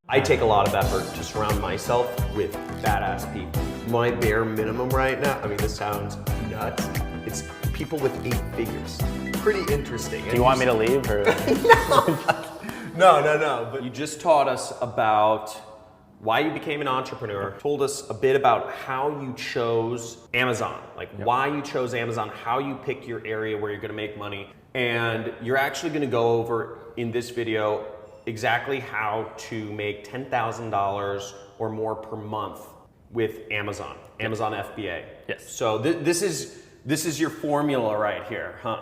I take a lot of effort to surround myself with badass people. My bare minimum right now, I mean, this sounds nuts, it's people with 8 figures. Pretty interesting. Do you want me to leave or? No, but you just taught us about why you became an entrepreneur, told us a bit about how you chose Amazon, like why you chose Amazon, how you pick your area where you're gonna make money. And you're actually gonna go over in this video exactly how to make $10,000 or more per month with Amazon, Amazon FBA. Yes. So this is your formula right here, huh?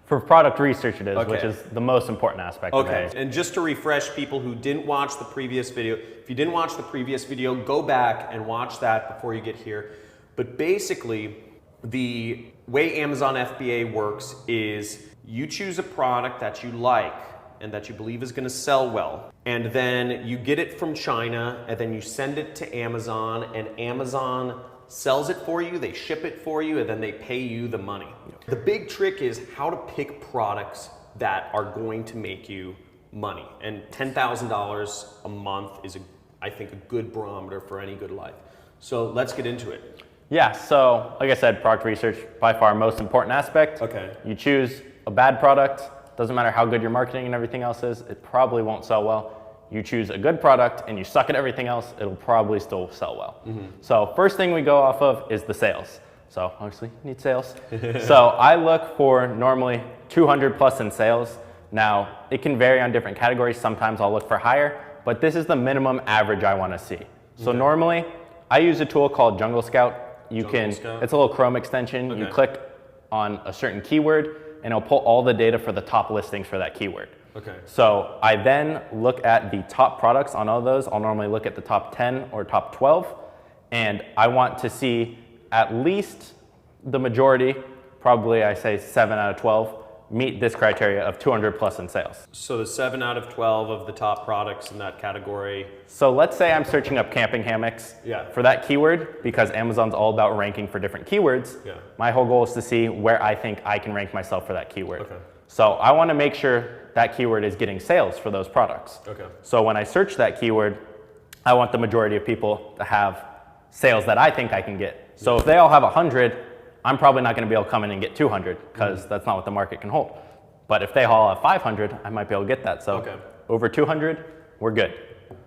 For product research it is, Okay. which is the most important aspect of Okay, it. and just to refresh people who didn't watch the previous video, if you didn't watch the previous video, go back and watch that before you get here. But basically, the way Amazon FBA works is you choose a product that you like and that you believe is gonna sell well, and then you get it from China, and then you send it to Amazon, and Amazon sells it for you, they ship it for you, and then they pay you the money. The big trick is how to pick products that are going to make you money. And $10,000 a month is, I think, a good barometer for any good life. So let's get into it. Yeah, so like I said, product research, by far most important aspect. Okay. You choose a bad product, doesn't matter how good your marketing and everything else is, it probably won't sell well. You choose a good product and you suck at everything else, it'll probably still sell well. So first thing we go off of is the sales. So obviously you need sales. So I look for normally 200 plus in sales. Now it can vary on different categories. Sometimes I'll look for higher, but this is the minimum average I want to see. So normally I use a tool called Jungle Scout. It's a little Chrome extension. You click on a certain keyword and it'll pull all the data for the top listings for that keyword. Okay. So I then look at the top products on all those. I'll normally look at the top 10 or top 12, and I want to see at least the majority, probably I say 7 out of 12, meet this criteria of 200 plus in sales. So the 7 out of 12 of the top products in that category. So let's say I'm searching up camping hammocks for that keyword, because Amazon's all about ranking for different keywords. My whole goal is to see where I think I can rank myself for that keyword. So I want to make sure that keyword is getting sales for those products. So when I search that keyword, I want the majority of people to have sales that I think I can get. So if they all have 100, I'm probably not going to be able to come in and get 200 because that's not what the market can hold. But if they all have 500, I might be able to get that. So over 200, we're good.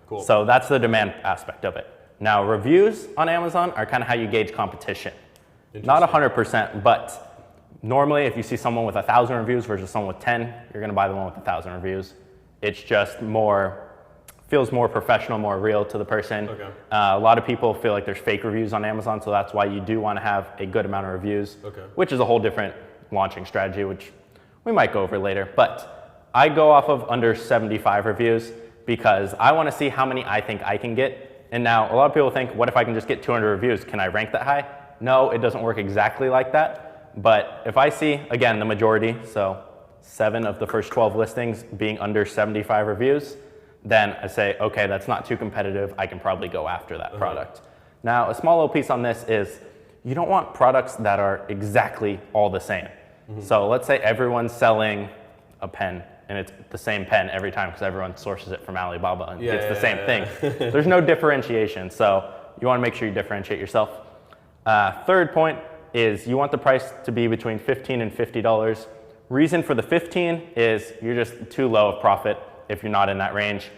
Cool. So that's the demand aspect of it. Now reviews on Amazon are kind of how you gauge competition. Not 100%, but normally if you see someone with 1,000 reviews versus someone with 10, you're going to buy the one with 1,000 reviews. It's just feels more professional, more real to the person. A lot of people feel like there's fake reviews on Amazon, so that's why you do want to have a good amount of reviews, which is a whole different launching strategy, which we might go over later. But I go off of under 75 reviews because I want to see how many I think I can get. And now a lot of people think, what if I can just get 200 reviews? Can I rank that high? No, it doesn't work exactly like that. But if I see, again, the majority, so 7 of the first 12 listings being under 75 reviews, then I say, okay, that's not too competitive. I can probably go after that product. Now, a small little piece on this is you don't want products that are exactly all the same. So let's say everyone's selling a pen and it's the same pen every time because everyone sources it from Alibaba and gets the same thing. There's no differentiation. So you want to make sure you differentiate yourself. Third point is you want the price to be between $15 and $50. Reason for the 15 is you're just too low of profit. If you're not in that range,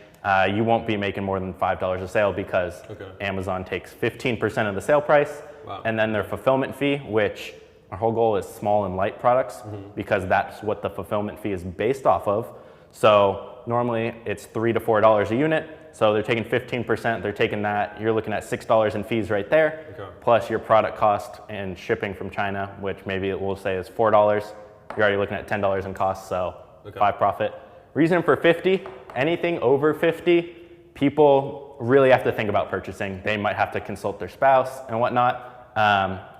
you won't be making more than $5 a sale because Amazon takes 15% of the sale price and then their fulfillment fee, which our whole goal is small and light products because that's what the fulfillment fee is based off of. So normally it's $3 to $4 a unit. So they're taking 15%, they're taking that, you're looking at $6 in fees right there, plus your product cost and shipping from China, which maybe it will say is $4. You're already looking at $10 in cost, so 5 profit. Reason for 50, anything over 50, people really have to think about purchasing. They might have to consult their spouse and whatnot.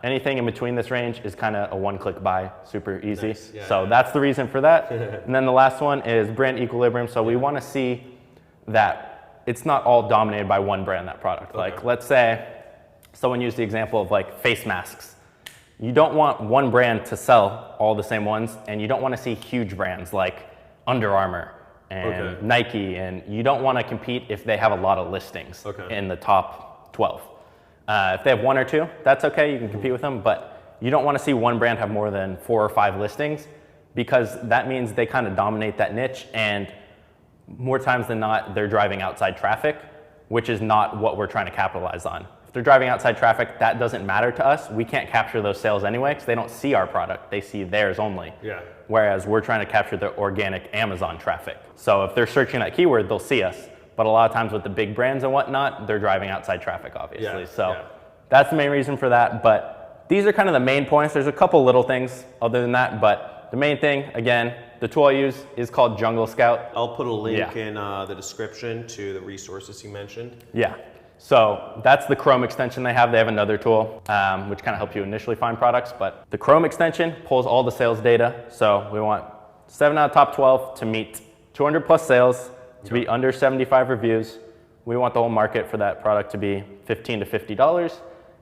Anything in between this range is kind of a one-click buy, super easy. So that's the reason for that. And then the last one is brand equilibrium. So we want to see that it's not all dominated by one brand, that product. Like let's say someone used the example of like face masks. You don't want one brand to sell all the same ones, and you don't want to see huge brands like Under Armour and Nike, and you don't want to compete if they have a lot of listings in the top 12. If they have one or two, that's okay, you can compete with them, but you don't want to see one brand have more than 4 or 5 listings, because that means they kind of dominate that niche, and more times than not, they're driving outside traffic, which is not what we're trying to capitalize on. If they're driving outside traffic, that doesn't matter to us. We can't capture those sales anyway, because they don't see our product, they see theirs only. Yeah. Whereas we're trying to capture the organic Amazon traffic. So if they're searching that keyword, they'll see us. But a lot of times with the big brands and whatnot, they're driving outside traffic, obviously. That's the main reason for that. But these are kind of the main points. There's a couple little things other than that, but the main thing, again, the tool I use is called Jungle Scout. I'll put a link in the description to the resources you mentioned. Yeah. So that's the Chrome extension they have. They have another tool, which kind of helps you initially find products, but the Chrome extension pulls all the sales data. So we want 7 out of top 12 to meet 200 plus sales, to be under 75 reviews. We want the whole market for that product to be $15 to $50.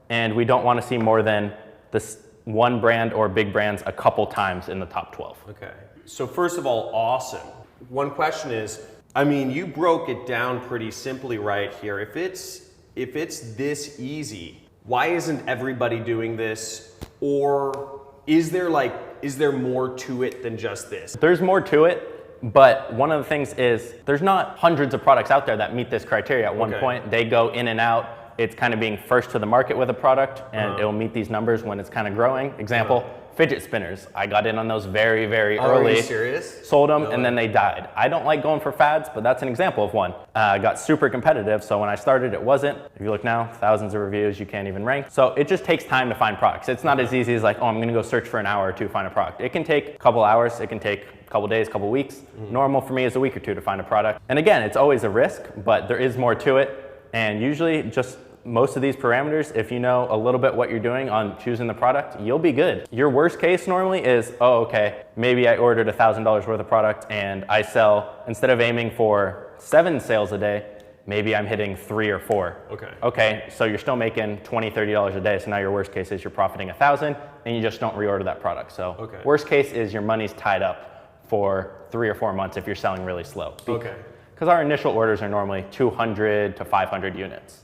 And we don't want to see more than this one brand or big brands a couple times in the top 12. Okay. So first of all, awesome. One question is, I mean, you broke it down pretty simply right here. If it's this easy, why isn't everybody doing this? Or is there more to it than just this? There's more to it, but one of the things is there's not hundreds of products out there that meet this criteria at one point. They go in and out. It's kind of being first to the market with a product, and it'll meet these numbers when it's kind of growing. Example, fidget spinners. I got in on those very, very early. Are you serious? Sold them, and then they died. I don't like going for fads, but that's an example of one. Got super competitive, so when I started, it wasn't. If you look now, thousands of reviews, you can't even rank. So it just takes time to find products. It's not as easy as like, oh, I'm gonna go search for an hour or two to find a product. It can take a couple hours, it can take a couple days, a couple weeks. Normal for me is a week or two to find a product. And again, it's always a risk, but there is more to it. And usually just most of these parameters, if you know a little bit what you're doing on choosing the product, you'll be good. Your worst case normally is, oh, okay, maybe I ordered $1,000 worth of product and I sell, instead of aiming for 7 sales a day, maybe I'm hitting 3 or 4. Okay, so you're still making $20, $30 a day, so now your worst case is you're profiting $1,000 and you just don't reorder that product. So worst case is your money's tied up for 3 or 4 months if you're selling really slow. Because our initial orders are normally 200 to 500 units.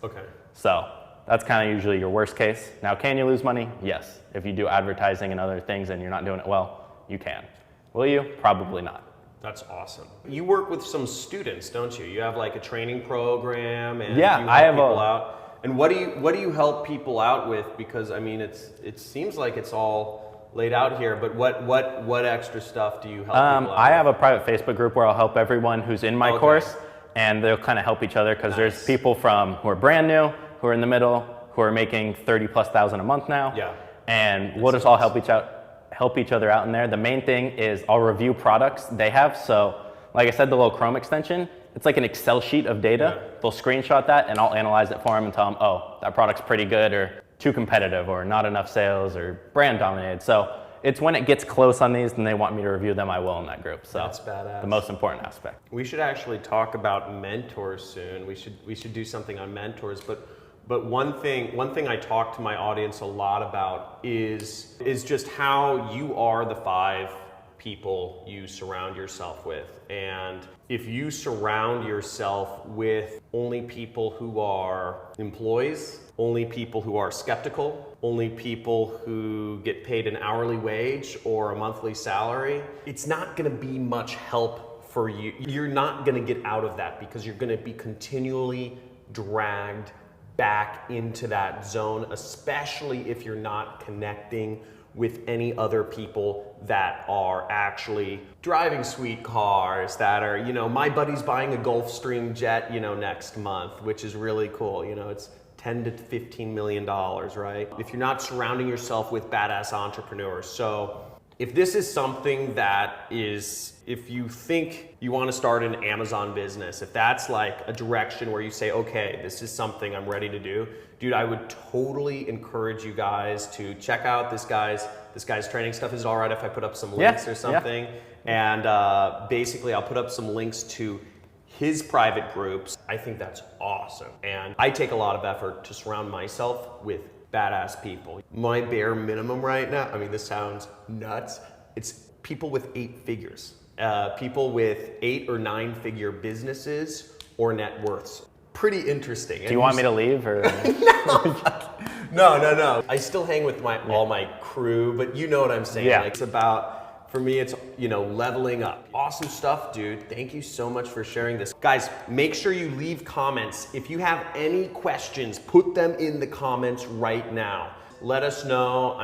So that's kind of usually your worst case. Now, can you lose money? Yes. If you do advertising and other things and you're not doing it well, you can. Will you? Probably not. That's awesome. You work with some students, don't you? You have like a training program, and yeah, you help people out. And what do you help people out with? Because I mean, it seems like it's all laid out here, but what extra stuff do you help people out I have a private Facebook group where I'll help everyone who's in my course, and they'll kind of help each other, because there's people who are brand new, who are in the middle, who are making 30+ thousand a month now. And we'll just all help each other out in there. The main thing is I'll review products they have. So like I said, the little Chrome extension, it's like an Excel sheet of data. They'll screenshot that and I'll analyze it for them and tell them, oh, that product's pretty good or too competitive or not enough sales or brand dominated. So it's when it gets close on these and they want me to review them, I will in that group. So that's badass. The most important aspect. We should actually talk about mentors soon. We should do something on mentors, but one thing I talk to my audience a lot about is just how you are the 5 people you surround yourself with. And if you surround yourself with only people who are employees, only people who are skeptical, only people who get paid an hourly wage or a monthly salary, it's not gonna be much help for you. You're not gonna get out of that, because you're gonna be continually dragged back into that zone, especially if you're not connecting with any other people that are actually driving sweet cars, that are, you know, my buddy's buying a Gulfstream jet, you know, next month, which is really cool. You know, it's 10 to 15 million dollars, right? If you're not surrounding yourself with badass entrepreneurs. So if this is something that is, if you think you want to start an Amazon business, if that's like a direction where you say, okay, this is something I'm ready to do, dude, I would totally encourage you guys to check out this guy's training stuff. Is it all right if I put up some links or something? And basically I'll put up some links to his private groups. I think that's awesome. And I take a lot of effort to surround myself with badass people. My bare minimum right now, I mean, this sounds nuts, it's people with 8 figures. people with 8 or 9 figure businesses or net worths. Pretty interesting. Do you want me to leave or? No. I still hang with all my crew, but you know what I'm saying. Yeah. Like, it's about, for me, it's, you know, leveling up. Awesome stuff, dude. Thank you so much for sharing this. Guys, make sure you leave comments. If you have any questions, put them in the comments right now. Let us know.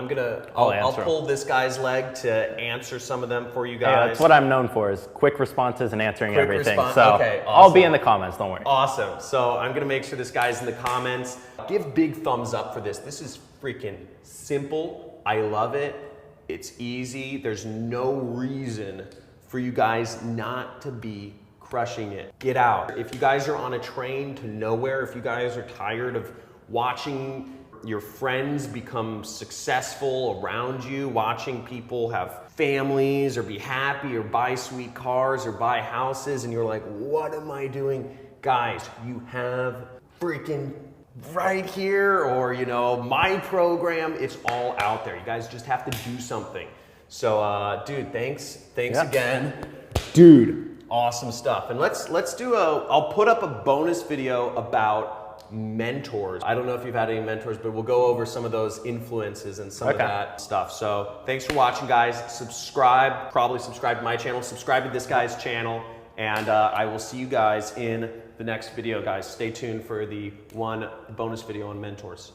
I'll pull this guy's leg to answer some of them for you guys. Yeah, that's what I'm known for, is quick responses and answering everything. So okay, awesome. I'll be in the comments, don't worry. Awesome. So I'm gonna make sure this guy's in the comments. Give big thumbs up for this. This is freaking simple. I love it. It's easy. There's no reason for you guys not to be crushing it. Get out. If you guys are on a train to nowhere, if you guys are tired of watching your friends become successful around you, watching people have families or be happy or buy sweet cars or buy houses, and you're like, what am I doing? Guys, you have freaking right here, or, you know, my program, it's all out there. You guys just have to do something. So, dude, thanks again. Dude, awesome stuff. And let's do I'll put up a bonus video about mentors. I don't know if you've had any mentors, but we'll go over some of those influences and some of that stuff. So thanks for watching, guys. Subscribe, probably subscribe to my channel, subscribe to this guy's channel, and I will see you guys in the next video, guys. Stay tuned for the one bonus video on mentors.